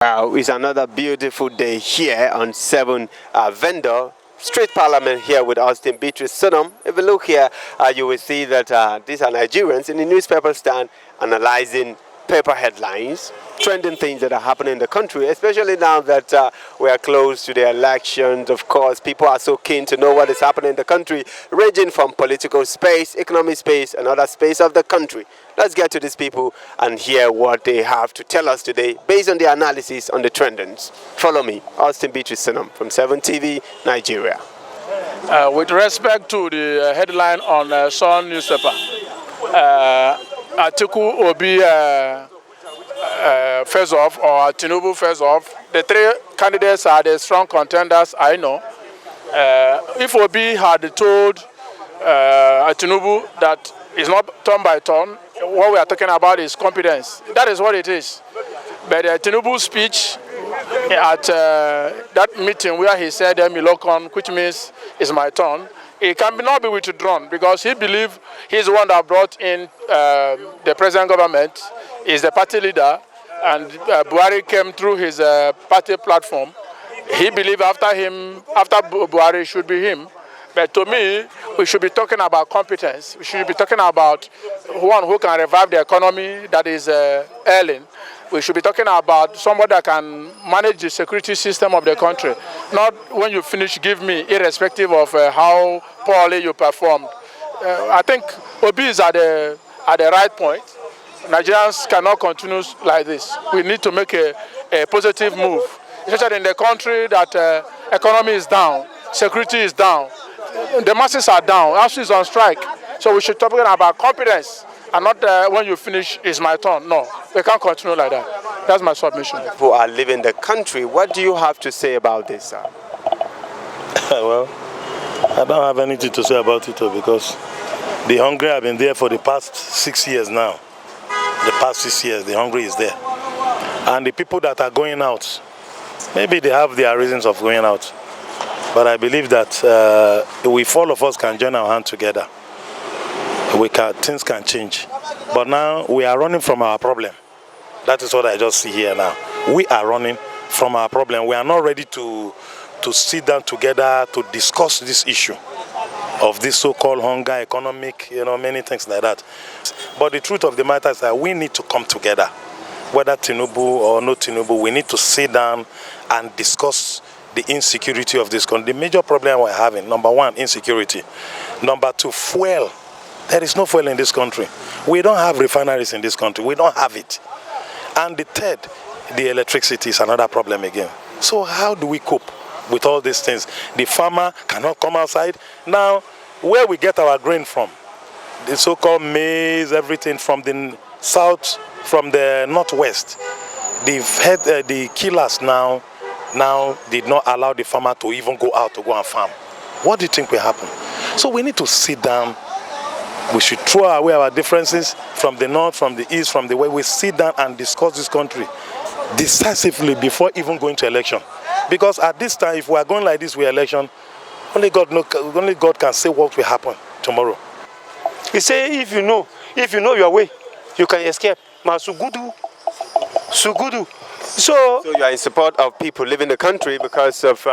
It's another beautiful day here on 7 Vendor Street Parliament here with Austin Beatrice Sunum. If you look here, you will see that these are Nigerians in the newspaper stand analyzing paper headlines, trending things that are happening in the country, especially now that we are close to the elections. Of course, people are so keen to know what is happening in the country, ranging from political space, economic space, and other space of the country. Let's get to these people and hear what they have to tell us today based on the analysis on the trendings. Follow me, Austin Beatrice Sunum from 7 TV, Nigeria. With respect to the headline on Sun newspaper, Atiku will be face off, or Tinubu face off. The three candidates are the strong contenders, I know. If Obi had told Tinubu that it's not turn by turn, what we are talking about is competence. That is what it is. But Tinubu's speech at that meeting where he said Milokon, which means it's my turn, it cannot be withdrawn because he believes he's the one that brought in the present government, is the party leader, and Buhari came through his party platform. He believes after Buhari should be him. But to me, we should be talking about competence. We should be talking about one who can revive the economy that is ailing. We should be talking about somebody that can manage the security system of the country. Not when you finish, give me, irrespective of how poorly you performed. I think Obi is at the right point. Nigerians cannot continue like this. We need to make a positive move, especially in the country that economy is down, security is down, the masses are down, ASU is on strike. So we should talk about competence. And not when you finish, it's my turn. No, we can't continue like that. That's my submission. Who are leaving the country, what do you have to say about this, sir? Well, I don't have anything to say about it because the hungry have been there for the past 6 years now. The past 6 years, the hungry is there. And the people that are going out, maybe they have their reasons of going out. But I believe that if all of us can join our hands together, things can change. But now we are running from our problem. That is what I just see here now. We are running from our problem. We are not ready to sit down together to discuss this issue of this so-called hunger, economic, many things like that. But the truth of the matter is that we need to come together. Whether Tinubu or no Tinubu, we need to sit down and discuss the insecurity of this country. The major problem we're having, number one, insecurity. Number two, fuel. There is no fuel in this country. We don't have refineries in this country. We don't have it. And the third, the electricity is another problem again. So how do we cope with all these things? The farmer cannot come outside. Now, where we get our grain from, the so-called maize, everything from the south, from the northwest, the killers now did not allow the farmer to even go out to go and farm. What do you think will happen? So we need to sit down. We should throw away our differences from the north, from the east, from the west. We sit down and discuss this country decisively before even going to election. Because at this time, if we are going like this with election, only God can say what will happen tomorrow. He say if you know your way, you can escape. Sugudu. So you are in support of people leaving the country because of...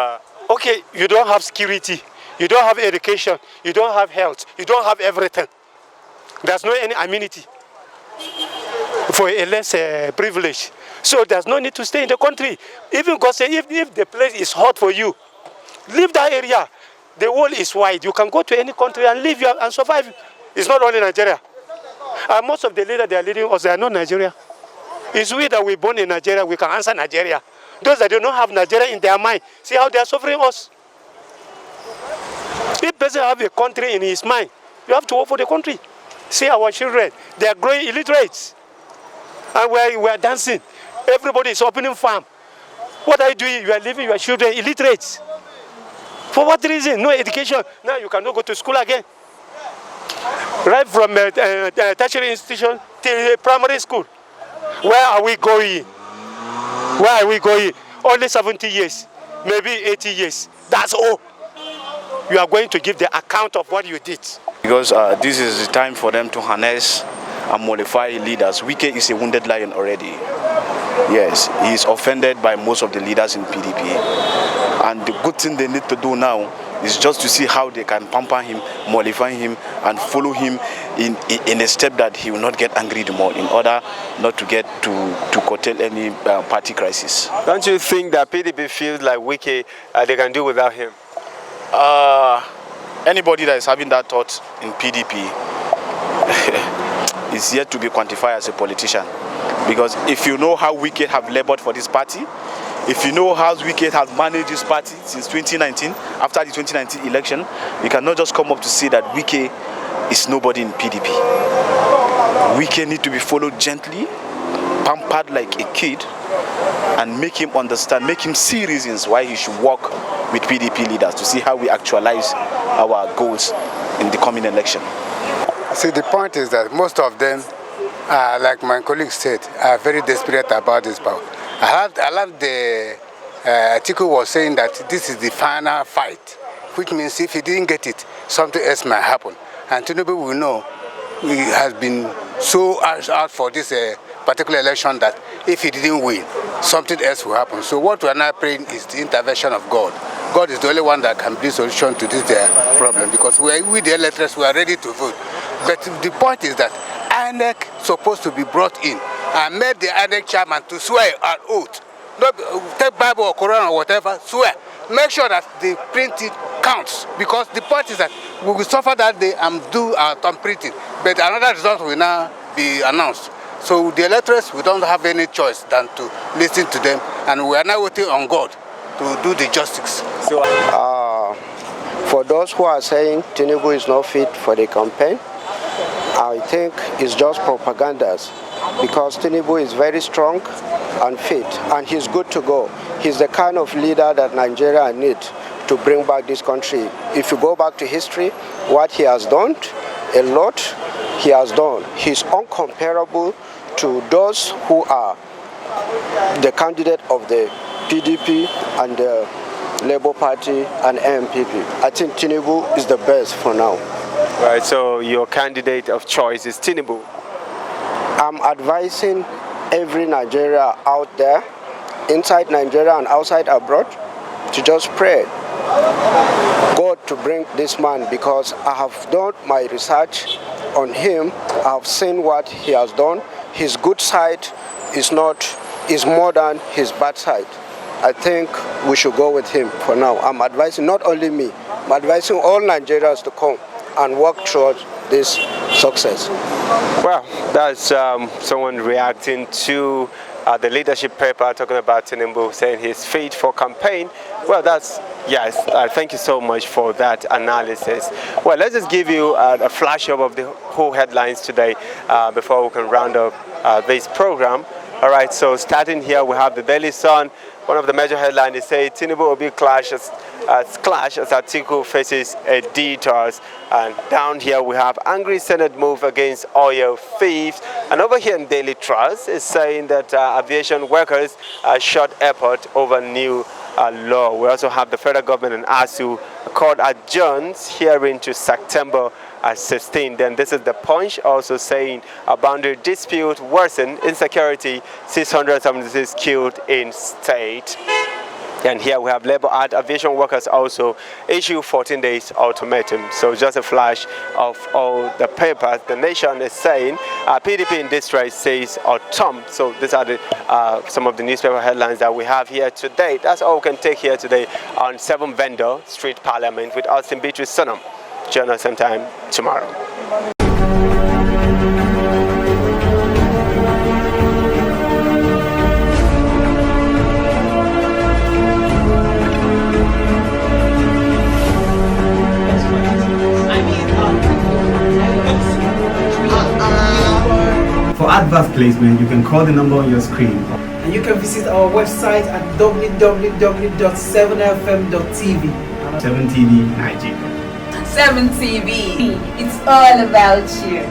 Okay, you don't have security, you don't have education, you don't have health, you don't have everything. There's no any amenity for a less privilege. So there's no need to stay in the country. Even God say if the place is hot for you, leave that area. The world is wide. You can go to any country and live and survive. It's not only Nigeria. And most of the leaders they are leading us, they are not Nigeria. It's we that we're born in Nigeria, we can answer Nigeria. Those that do not have Nigeria in their mind, see how they are suffering us. If person have a country in his mind, you have to work for the country. See our children, they are growing illiterates. And we are dancing. Everybody is opening farm. What are you doing? You are leaving your children illiterates. For what reason? No education. Now you cannot go to school again. Right from tertiary institution to primary school. Where are we going? Where are we going? Only 70 years, maybe 80 years. That's all. You are going to give the account of what you did. Because this is the time for them to harness and mollify leaders. Wike is a wounded lion already. Yes, he is offended by most of the leaders in PDP. And the good thing they need to do now is just to see how they can pamper him, mollify him, and follow him in a step that he will not get angry the more, in order not to get to curtail any party crisis. Don't you think that PDP feels like Wike, they can do without him? Anybody that is having that thought in PDP is yet to be quantified as a politician. Because if you know how Wike have labored for this party, if you know how Wike has managed this party since 2019, after the 2019 election, you cannot just come up to say that Wike is nobody in PDP. Wike need to be followed gently, pampered like a kid, and make him understand, make him see reasons why he should work with PDP leaders to see how we actualize our goals in the coming election. See, the point is that most of them, like my colleague said, are very desperate about this power. I love the Atiku was saying that this is the final fight, which means if he didn't get it, something else might happen. And Tinubu will know he has been so out for this particular election that if he didn't win, something else will happen. So what we are now praying is the intervention of God. God is the only one that can bring solution to this problem, because we the electors, we are ready to vote. But the point is that INEC supposed to be brought in and made the INEC chairman to swear an oath. Not take Bible or Quran or whatever, swear. Make sure that the printing counts, because the point is that we will suffer that day and do our thumb printing, but another result will now be announced. So the electors, we don't have any choice than to listen to them, and we are now waiting on God to do the justice. So, for those who are saying Tinubu is not fit for the campaign, I think it's just propaganda, because Tinubu is very strong and fit, and he's good to go. He's the kind of leader that Nigeria needs to bring back this country. If you go back to history, what he has done, a lot he has done. He's uncomparable to those who are the candidate of the PDP and the Labour Party and MPP. I think Tinubu is the best for now. Right, so your candidate of choice is Tinubu. I'm advising every Nigeria out there, inside Nigeria and outside abroad, to just pray God to bring this man, because I have done my research on him. I have seen what he has done. His good side is more than his bad side. I think we should go with him for now. I'm advising not only me, I'm advising all Nigerians to come and work towards this success. Well, that's someone reacting to the leadership paper talking about Tinubu, saying he's fit for campaign. Well, that's, yes, thank you so much for that analysis. Well, let's just give you a flash up of the whole headlines today before we can round up this program. All right, so starting here, we have the Daily Sun. One of the major headlines is saying Tinubu will be clash as Atiku faces a detours. And down here we have angry Senate move against oil thieves. And over here in Daily Trust is saying that aviation workers shut airport over new law. We also have the federal government and ASU court adjourns hearing to September 16. Then this is the Punch also saying a boundary dispute worsen insecurity, 676 killed in state. And here we have Labour Art aviation workers also issue 14 days ultimatum. So just a flash of all the papers. The Nation is saying PDP in distress says autumn. So these are the, some of the newspaper headlines that we have here today. That's all we can take here today on 7 Vendor Street Parliament with Austin Beatrice Sonam. Join us sometime tomorrow. For advert placement, you can call the number on your screen. And you can visit our website at www.7fm.tv. 7TV Nigeria. 7TV, it's all about you.